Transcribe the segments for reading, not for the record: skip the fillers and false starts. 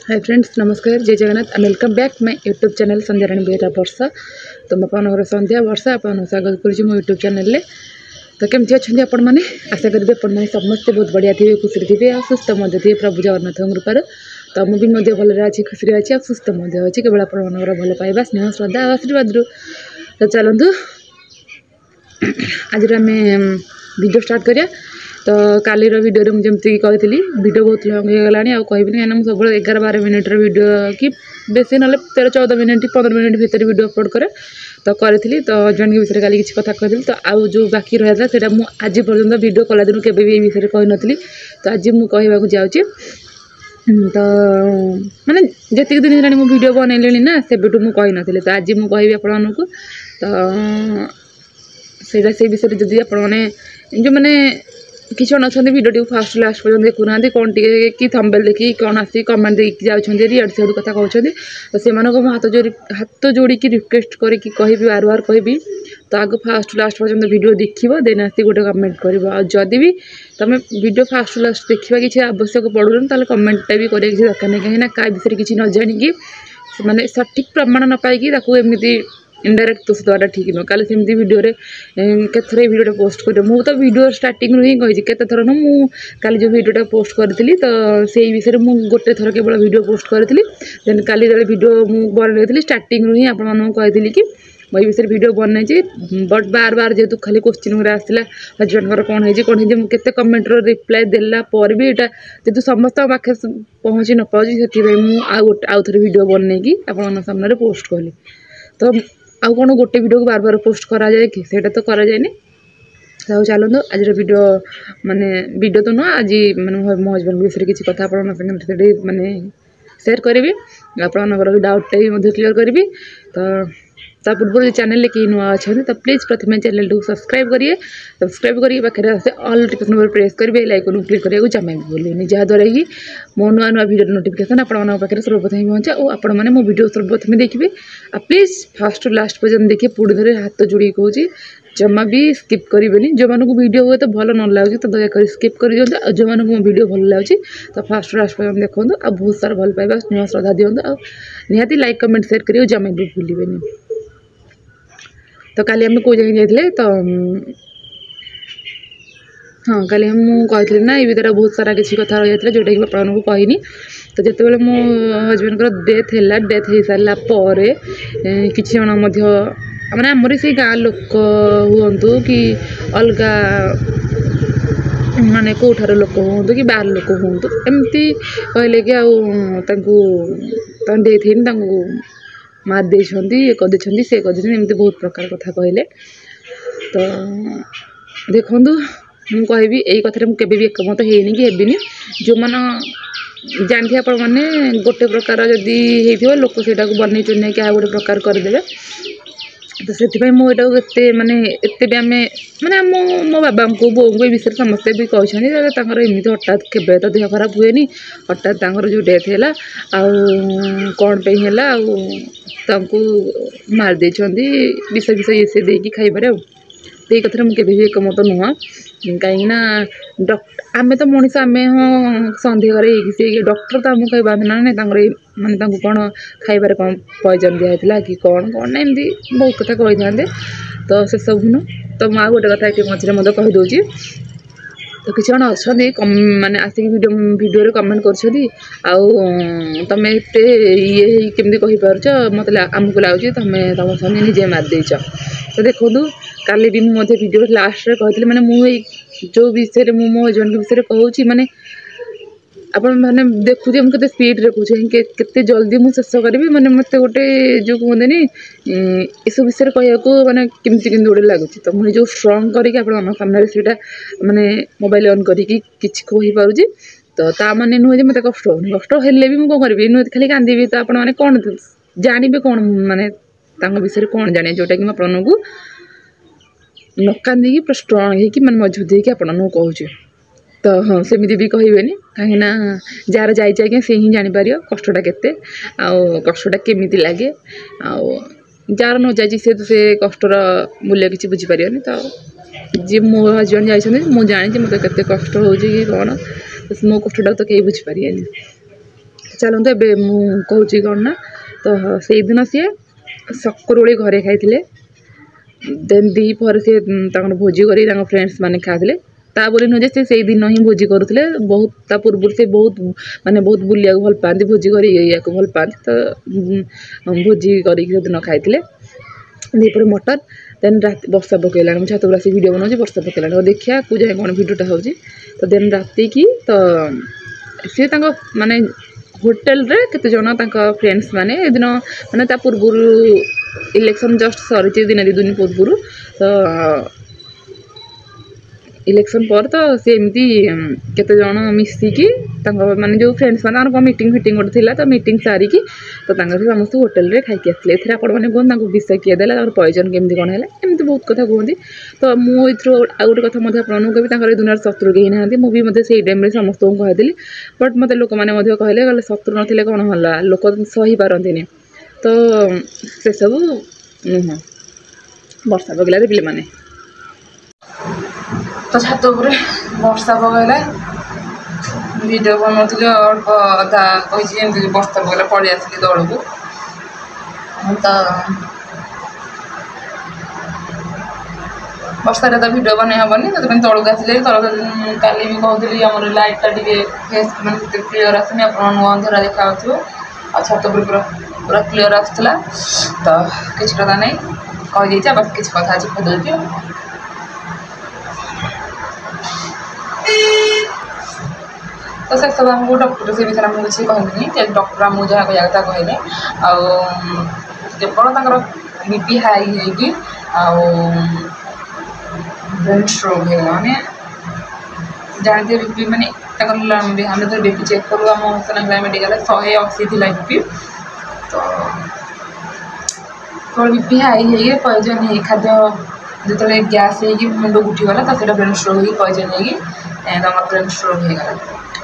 हाय friends, नमस्कार, जय Jagannath and welcome back my YouTube channel Sandhya Rani Behera वर्षा। तो मैं संध्या वर्षा आपन स्वागत करुँच मो यूट्यूब चैनल रे। तो केमती अच्छे आपण मैंने आशा करेंगे आपण समस्ते बहुत बढ़िया थे, खुशी थे और सुस्थ थे प्रभु जगन्नाथ कृपार। तो मुझे भल अच्छी खुशी अच्छी और सुस्थ अच्छी केवल आपण भल पाइबा स्नेह श्रद्धा और आशीर्वाद। तो चलतु आज आम वीडियो स्टार्ट करिया। तो काली वीडियो मुझे कही वीडियो बहुत लंग हो गलानी आ कहबी कहीं मुझे सब 11-12 मिनट वीडियो कि बेसी ना 13-14 मिनट 15 मिनट भीतर वीडियो अपलोड करे। तो करी तो हजबैंड के विषय काली किसी कथा कही। तो आउ जो बाकी रहा था से आज पर्यटन वीडियो कला दिन के विषय कही नी। तो आज मुझे कहवाक जाऊँगी तो माने जी दिन है वीडियो बनैली ना से मुझे कही नी। तो आज मुझे कहबी आपण को तो से विषय जदि आप जो मैंने किसी जन अच्छा वीडियो फास्ट लास्ट पर्यटन देखुना कौन टे कि थंबनेल देखी कौन आसी कमेंट देकी जाऊँगी रियाड सियाड कथा कहते। तो से हाथ जोड़ी रिक्वेस्ट करके कहबी बार बार कहबी तो आग फास्ट लास्ट पर्यटन वीडियो देखिए देन आसी गोटे कमेंट कर। जदि भी तुम वीडियो फास्ट लास्ट देखा किसी आवश्यक पड़ून ताल कमेंटा भी करें किसी दरकार नहीं कहीं क्या विषय किसी न जाणिकी माने सठिक प्रमाण न पाई एमती इनडायरेक्ट दोष देवाटा ठीक नुह। काली सेमती वीडियो केथर वीडियो पोस्ट कर मु तो वीडियो स्टार्टिंग ही कही केते थर न मु काली जो वीडियो पोस्ट करी तो से विषय में गोटे थर केवल वीडियो पोस्ट करी। देन काली वीडियो मुझे बनई स्टार्टिंग ही आपको कही कि मैं विषय वीडियो बनई बट बार बार जेहेतु खाली क्वेश्चन गुरा आसला हजबैंड कौन है केते कमेंट रिप्लाई देला पर भी यहाँ जेहतु समस्त पाखे पहुँची न पाऊँ से आउ थे वीडियो बनई आप सामने पोस्ट कली। तो आउ कौन गोटे वीडियो को बार बार पोस्ट करा जाए कि सेटा तो करा जाए। तो चलते आज वीडियो माने वीडियो तो नुह आज माने मो हजबैंड विषय किसी कथा आप माने शेयर करी आप डाउटा भी क्लीयर करी। तो पूर्व चैनल कहीं नुआ अच्छा तो प्लीज प्रथम चैनल को सब्सक्राइब करिए। सब्सक्राइब करिए पाखे ऑल नोटिफिकेशन पर प्रेस करेंगे लाइकन क्लिक करने जमा भी बोलेनि जहाँद्वारा कि मो नुआ नुआ वीडियो नोटिफिकेशन आपके सर्वप्रथम पहुँचे और आपण मैंने मो वीडियो सर्वप्रथम देखिए। प्लीज फास्ट टू लास्ट पर्यटन देखिए पूरी धरे हाथ जोड़ी कहूँ जमा भी स्किप करेंगे। जो मानक वीडियो हुए तो भल न लगे तो दयाक स्किप कर दिखाँ और जो मानक मो वीडियो भल लगे तो फास्ट टू लास्ट पर्यटन देखो आ बहुत सारा भल पाइबा स्नेह श्रद्धा दिखाँ निहाती लाइक कमेंट शेयर करेंगे जमा भी भूलें। तो काली आम कौ जगह जाइए तो हाँ काली मुझे ना ये भीतर बहुत सारा किसी कथा रही है जोटा कि आपको कहनी। तो जिते बड़े मो हजबैंड डेथ है डेथ हो सारापर किसी जन मैंने आमर से गाँ लोक हूँ कि अलग माने कौठार लोक हूँ कि बाहर लोक हूँ एमती कहले कि डेथ है मार दे ये करदे से करदे एमती बहुत प्रकार कथा कहले। तो देखु मुझे कहबी यही कथार मुझे एकमत होनी कि हेबिनी जो मैंने जानते आपण मैंने गोटे प्रकार जदि हो लोक से बनई चुने क्या गोटे प्रकार करदे। तो से मुझे माने एत भी आम माने मो बाबा को बोऊ को विषय समस्ते भी कहते एमती हठात के तो देह खराब हुए हठात जो डेथ है कौन पे है मार दे विष विष ये से देकी खाइबारे ये कथर मुझे एकमत नुह। कहीं आम तो मनीष आम हाँ सन्देह करे डॉक्टर तो आमको कह ना माने कौन खाइबार कौन पॉइजन दिखाई कि कौन कौन ना एमती बहुत कथा कही था। तो से सब न तो माँ गोटे कथा ये मझे मत कहीदे। तो किसी जन अच्छा माने आसिक वीडियो कमेंट कर तुम एत ये केमती कहीपार मत आमको लगुच तुम तुम स्वामी निजे मारिदेच। तो देखो काली भी मुझे वीडियो लास्ट कहती मैंने मुझे जो विषय मो हजबैंड के विषय कहूँ माने आपण मैंने देखुचे मुझे स्पीड रे कहूँ केते जल्दी मुझे शेष करी मैंने मत गोटे जो कहते इस विषय कहूँ मैंने केमती केमती गोटे लगुच। तो मुझे जो स्ट्रंग करके सामने से माने मोबाइल ऑन करके कहीपरुची तो ता माने नुहे मत कष्ट हो कष्ट हेल्ले भी मुझे करी नुहे खाली कांदी तो आप कौन जानवे कौन माने विषय कौन जाने जोटा कि आपको न कांदी पूरा स्ट्रंग हो मैंने मजबूत होगी आपको कहूँ। तो हाँ सेमती भी कहबेनि कहीं जार जाए से ही जापर कष्टा के कष्टा केमी लगे जार न जाए से कष्टर मूल्य किसी बुझीपार। तो जी मो हजबैंड जाइए मुझे जानी मत के कष्ट हो कौन मो कष्टा तो कहीं बुझीपारे। चलते ए मुझे कौन ना तो से दिन सी सकरोली घरे खाई देन दी पर सी भोजी कर फ्रेंड्स मैंने खाते ता बोली नुहे से दिन ही भोजी करुले बहुत ता पूर्व से बहुत माने बहुत बुलिया भल पाती भोजी कर भल पाती तो भोजी कर खाई दीपर मटन देन रात वर्षा पकईला मुझे छात आसी वीडियो बनाऊँ वर्षा पकईला तो देखिया को जाए कौन भिडियोटा हो तो देन राति की तो सी माने होटेल रे केते जन फ्रेंड्स माने दिन माने ता पूर्व इलेक्शन जस्ट सरी दिन दी दिन पूर्व तो इलेक्शन पर तो सी एमती केते जन मिसिकी माने जो फ्रेंड्स माने मीटिंग फिटिंग गोटे थिला तो मीटिंग सारिकी तो समस्त होटेल रे खाई आसते एथरे आपण मैंने कहते विष किए देला पॉइजन केमती कौन है एमती बहुत कथा कहते तो मुझे आ गोटे कथा आपको कहबी दुनिया शत्रु कहीं ना मुझे मतलब से टाइम समस्त को कहली बट मत लोक मैंने कहले शत्रु नथिले कौन है लोक सही पारती तो से सब नुह वर्षा पकड़ा पे मैंने तो छात वर्षा पकईला वीडियो बनाऊे अल्प अधा कही वर्षा पकईला पड़ी आसली तौल को तो वर्षा तो वीडियो बन हेनी तो तौल को आसिले तौल काली भी कहती आम लाइटा टे फेस मैंने क्लीयर आसनी आप अंधारा देखा आ छात पूरा पूरा क्लीयर आसला तो किसी कथा नहीं कही बस किसी कथा आज खोदी तो से सब आमको डॉक्टर से विषय आमको किसी कहनी डॉक्टर आमको जहाँ कह कथा कहले केवल बीपी हाई होगी ब्रेन स्ट्रोक है माने जानते बीपी माने आम जो बीपी चेक करूँ आम सोनाग्रा मेडिकल 180 थी बीपी तो केवल बीपी हाई है पॉइजन है खाद्य जो गैस हो मुंड उठीगला तो ब्रेन स्ट्रोक हो पॉइजन हो ब्रेन स्ट्रोक होगा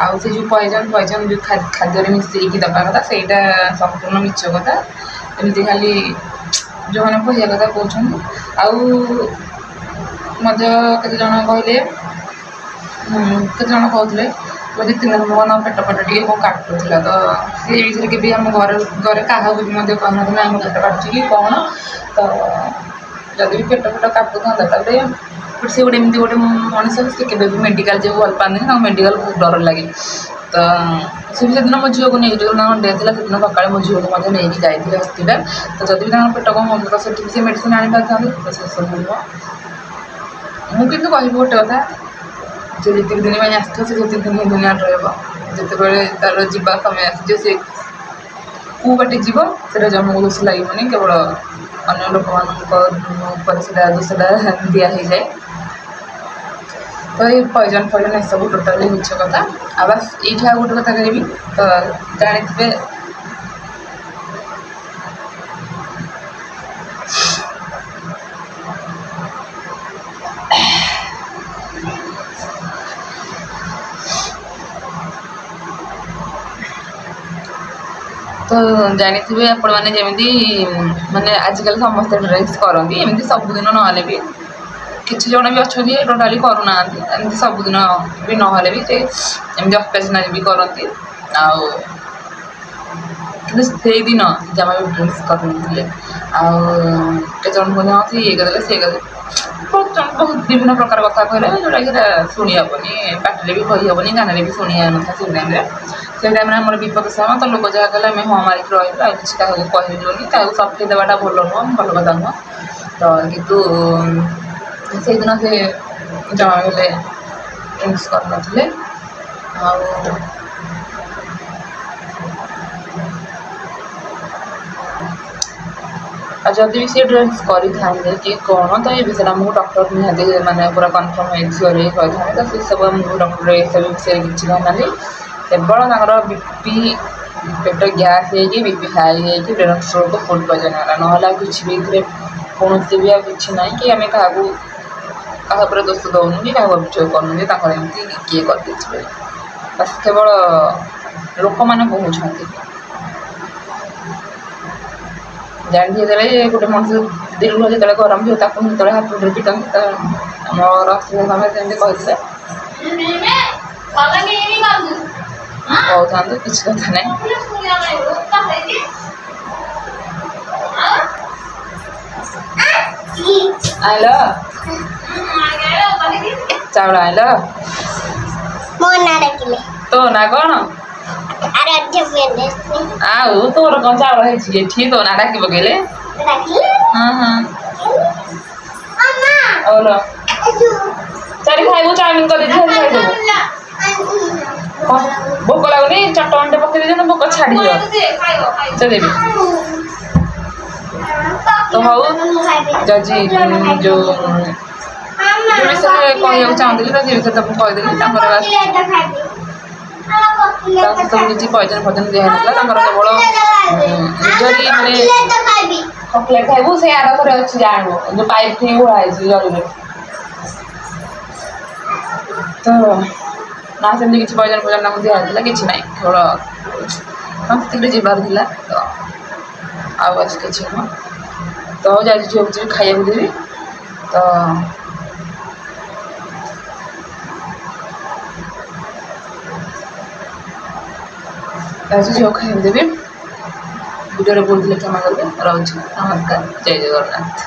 आउ से जो पॉइजन जो खाद्य मिसईकी दबा कथा से संपूर्ण मिछ कथा एमती खाली जो मैंने कह कथा कहते आते जन कहले केते जन कहते दी 3 दिन मन पेट पेट टे कौन काटुला तो से विषय के आम घर क्या कहना आम पेट काटुची कि कौन तो जदि भी पेट पेट काटुता से गोटे एमती गोटे मनीष से केवे भी मेडिकल जो भल पाते मेडिकल बहुत डर लगे तो से भी दिन मो झील को नहीं जो डेथ है से दिन सका मो झील को नहीं जाती हस्पिटाल तो जब भी पेट कम हो तो से मेडिसिन आनी पारि तो से सब मुझे कह गोटे कथा जो जी दिन में आसो से जी दिन दुनिया रही तार जीवा समय आसी से कौ बाटे जीव से जमको दोष लगे केवल अन्य लोक से दोषटा दिया जाए तो ये पॉइजन फॉइजन ये सब टोटाली मिछ कथा आ बस ये गोटे कथा कहि तो जानी तो जानी आपण मैंने जमी माने आजिकल समस्त ड्रिंक्स करती एमती सबुदिन ना भी किसी जन भी अच्छा टोटाली करूना एमती सबुदिन भी ना भी से एमती अकेजनाल भी करती से दिन जमा भी ड्रिंक्स करते जन कहते ये करदे से करदे बहुत विभिन्न प्रकार कथा कहले जोटा कि शुणी हेनी पाटे भी कही हेनी गाने भी शुणी ना से टाइम आम विपद समय तो लोक जहाँ कले हाँ मारिक रही किसी कहलुनि सफे देवाटा भल नुह भल कथा नुह तो कितु से दिन से जमा बेले ड्रिंक्स करनथिले जदि भी सी ड्रिंक्स करें कि कौन तो ये विषय आमको डॉक्टर निहाती माने पूरा कन्फर्म श्योर कही तो से सब आमको डॉक्टर ये सब विषय किसी कहना केवल बीपी पेट गैस हो बीपी हाई हो ब्रेन स्ट्रोक फूड पॉइजन है ना किसी भी कौन भी किसी ना कि आम क्या दोष दौनु कि क्या अभियोग करूँ एमती किए करदे बस केवल लोक मैंने कहते जानते गोटे मनुष्य दीर्घ जो गरम हो जो हाथ पिटती आम समय कहते कहता किसी कथा ना आइल चाउल आइल तो ना कौन आउ तोर कौन चाउल है ठीक तो ना डाक पकेले हाँ हाँ और चारि खाइबू चाउमिन कर दे खाइदेबू भोक लगुनि चटन पकई दे भोक छाड़ देवी तो हौ जजी जो विषय कहूँ चाहूँगी तो विषय तुम कहीदेली तुम किसी पॉइजन फॉइजन दिया केवल निजरी मैंने चॉकलेट खाइबू से आड़ घर अच्छी जानू जो पाइप थी ओढ़ाई जरूर तो ना सेमती किसी पॉइजन फॉइजन ना दिखाई किसी ना केवल जीवार था तो आउ बस किसी नुह तो जाए झील को खाया देवी तो झील खाया देवी वीडियो बोलते क्षमा करेंगे रोज नमस्कार जय जगन्नाथ।